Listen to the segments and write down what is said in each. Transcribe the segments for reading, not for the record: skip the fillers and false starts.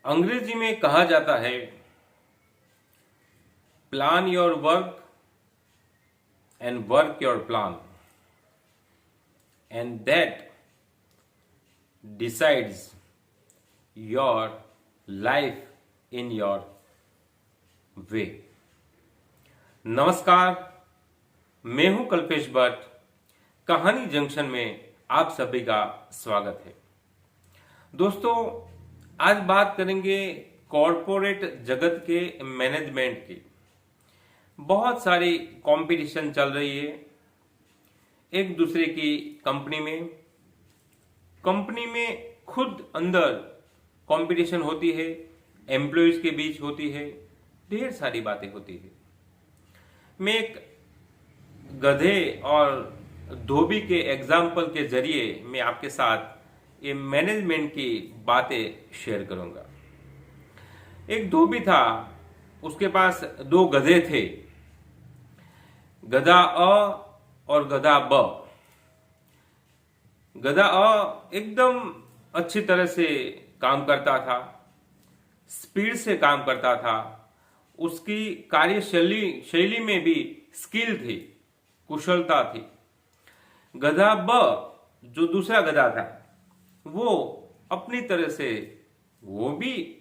अंग्रेजी में कहा जाता है, plan your work and work your plan and that decides your life in your way. नमस्कार, मैं हूं कल्पेश भट्ट। कहानी जंक्शन में आप सभी का स्वागत है। दोस्तों, आज बात करेंगे कॉरपोरेट जगत के मैनेजमेंट की। बहुत सारी कंपटीशन चल रही है एक दूसरे की कंपनी में खुद अंदर कंपटीशन होती है, एम्प्लॉयज के बीच होती है, ढेर सारी बातें होती है। मैं एक गधे और धोबी के एग्जाम्पल के जरिए मैं आपके साथ ये मैनेजमेंट की बातें शेयर करूंगा। एक धोबी था, उसके पास दो गधे थे, गधा अ और गधा ब। गधा अ एकदम अच्छी तरह से काम करता था, स्पीड से काम करता था, उसकी कार्यशैली में भी स्किल थी, कुशलता थी। गधा ब जो दूसरा गधा था, वो अपनी तरह से, वो भी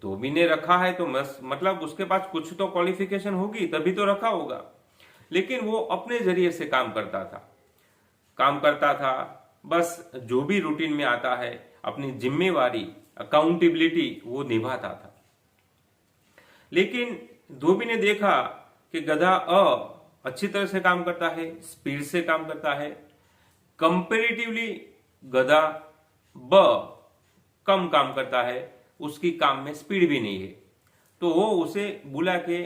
धोबी ने रखा है तो मतलब उसके पास कुछ तो क्वालिफिकेशन होगी, तभी तो रखा होगा। लेकिन वो अपने जरिए से काम करता था। बस जो भी रूटीन में आता है, अपनी जिम्मेवारी, अकाउंटेबिलिटी वो निभाता था। लेकिन धोबी ने देखा कि गधा अ अच्छी तरह से काम करता है, स्पीड से काम करता है, कंपेरेटिवली गधा ब कम काम करता है, उसकी काम में स्पीड भी नहीं है। तो वो उसे बुला के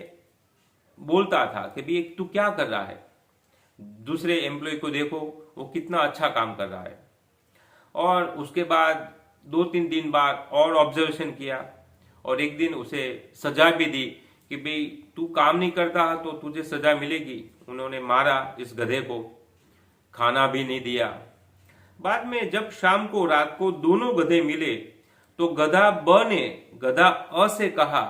बोलता था कि भाई तू क्या कर रहा है, दूसरे एम्प्लॉय को देखो वो कितना अच्छा काम कर रहा है। और उसके बाद 2-3 दिन बाद और ऑब्जर्वेशन किया और एक दिन उसे सजा भी दी कि भाई तू काम नहीं करता तो तुझे सजा मिलेगी। उन्होंने मारा इस गधे को, खाना भी नहीं दिया। बाद में जब शाम को रात को दोनों गधे मिले तो गधा ब ने गधा अ से कहा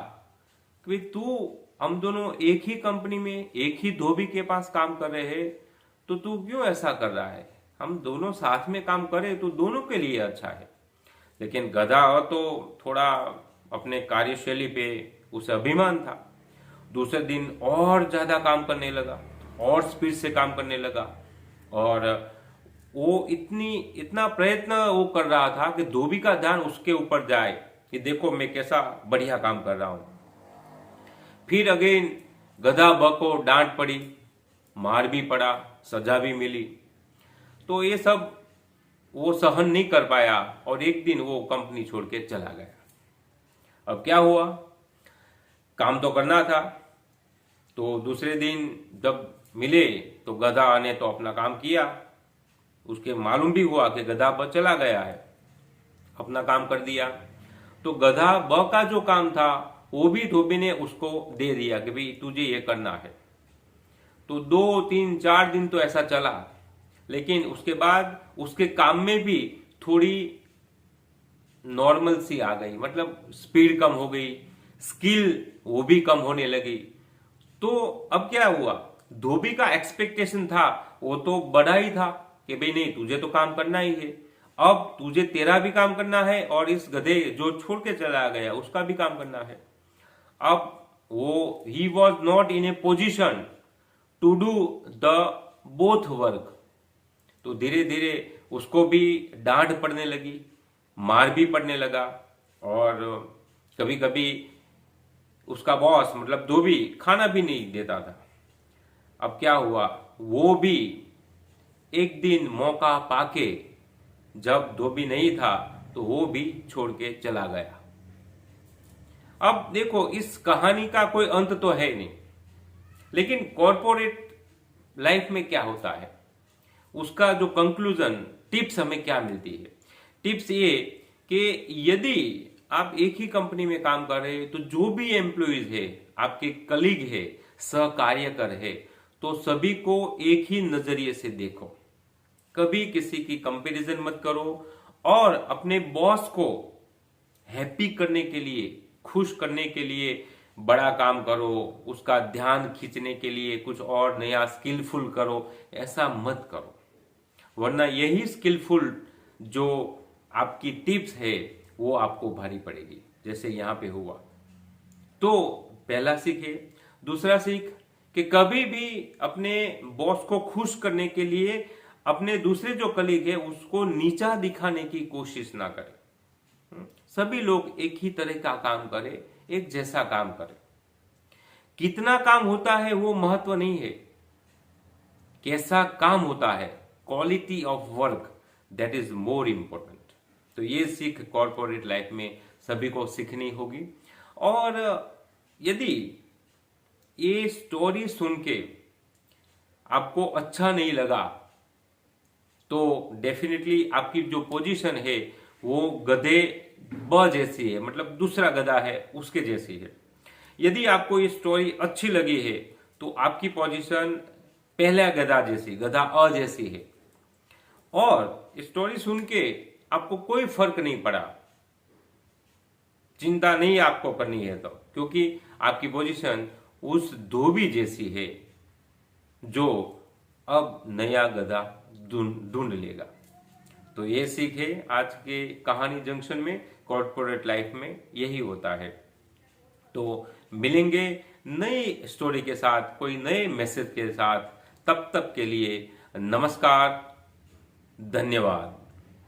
कि तू, हम दोनों एक ही कंपनी में एक ही धोबी के पास काम कर रहे हैं, तो तू क्यों ऐसा कर रहा है? हम दोनों साथ में काम करें तो दोनों के लिए अच्छा है। लेकिन गधा अ तो थोड़ा अपने कार्यशैली पे उसे अभिमान था। दूसरे दिन और ज्यादा काम करने लगा और स्पीड से काम करने लगा और वो इतना प्रयत्न वो कर रहा था कि धोबी का ध्यान उसके ऊपर जाए कि देखो मैं कैसा बढ़िया काम कर रहा हूं। फिर अगेन गधा ब को डांट पड़ी, मार भी पड़ा, सजा भी मिली। तो ये सब वो सहन नहीं कर पाया और एक दिन वो कंपनी छोड़ के चला गया। अब क्या हुआ, काम तो करना था। तो दूसरे दिन जब मिले तो गधा ने तो अपना काम किया। उसके मालूम भी हुआ कि गधा ब चला गया है, अपना काम कर दिया। तो गधा ब का जो काम था वो भी धोबी ने उसको दे दिया कि भाई तुझे ये करना है। तो 2-3-4 दिन तो ऐसा चला, लेकिन उसके बाद उसके काम में भी थोड़ी नॉर्मल सी आ गई, मतलब स्पीड कम हो गई, स्किल वो भी कम होने लगी। तो अब क्या हुआ, धोबी का एक्सपेक्टेशन था वो तो बड़ा ही था कि भाई नहीं, तुझे तो काम करना ही है, अब तुझे तेरा भी काम करना है और इस गधे जो छोड़ के चला गया उसका भी काम करना है। अब वो he was not in a position to do the both work. तो धीरे धीरे उसको भी डांट पड़ने लगी, मार भी पड़ने लगा और कभी कभी उसका बॉस मतलब धोबी खाना भी नहीं देता था। अब क्या हुआ, वो भी एक दिन मौका पाके, जब धोबी नहीं था तो वो भी छोड़ के चला गया। अब देखो, इस कहानी का कोई अंत तो है नहीं, लेकिन कॉर्पोरेट लाइफ में क्या होता है, उसका जो कंक्लूजन, टिप्स हमें क्या मिलती है। टिप्स ये कि यदि आप एक ही कंपनी में काम कर रहे हैं तो जो भी एम्प्लॉइज है, आपके कलीग है, सहकार्यकर है, तो सभी को एक ही नजरिए से देखो। कभी किसी की कंपैरिजन मत करो और अपने बॉस को हैप्पी करने के लिए, खुश करने के लिए बड़ा काम करो, उसका ध्यान खींचने के लिए कुछ और नया स्किलफुल करो, ऐसा मत करो। वरना यही स्किलफुल जो आपकी टिप्स है वो आपको भारी पड़ेगी, जैसे यहां पे हुआ। तो पहला सीख है। दूसरा सीख कि कभी भी अपने बॉस को खुश करने के लिए अपने दूसरे जो कलीग है उसको नीचा दिखाने की कोशिश ना करें। सभी लोग एक ही तरह का काम करें, एक जैसा काम करें। कितना काम होता है वो महत्व नहीं है, कैसा काम होता है, quality of work, that is more important. तो ये सीख कॉर्पोरेट लाइफ में सभी को सीखनी होगी। और यदि ये स्टोरी सुन के आपको अच्छा नहीं लगा तो डेफिनेटली आपकी जो पोजीशन है वो गधे ब जैसी है, मतलब दूसरा गधा है उसके जैसी है। यदि आपको ये स्टोरी अच्छी लगी है तो आपकी पोजीशन पहला गधा जैसी, गधा अ जैसी है। और स्टोरी सुन के आपको कोई फर्क नहीं पड़ा, चिंता नहीं आपको करनी है तो, क्योंकि आपकी पोजीशन उस धोबी जैसी है जो अब नया गधा ढूंढ लेगा। तो ये सीख है आज के कहानी जंक्शन में। कॉर्पोरेट लाइफ में यही होता है। तो मिलेंगे नई स्टोरी के साथ, कोई नए मैसेज के साथ। तब तक के लिए नमस्कार, धन्यवाद।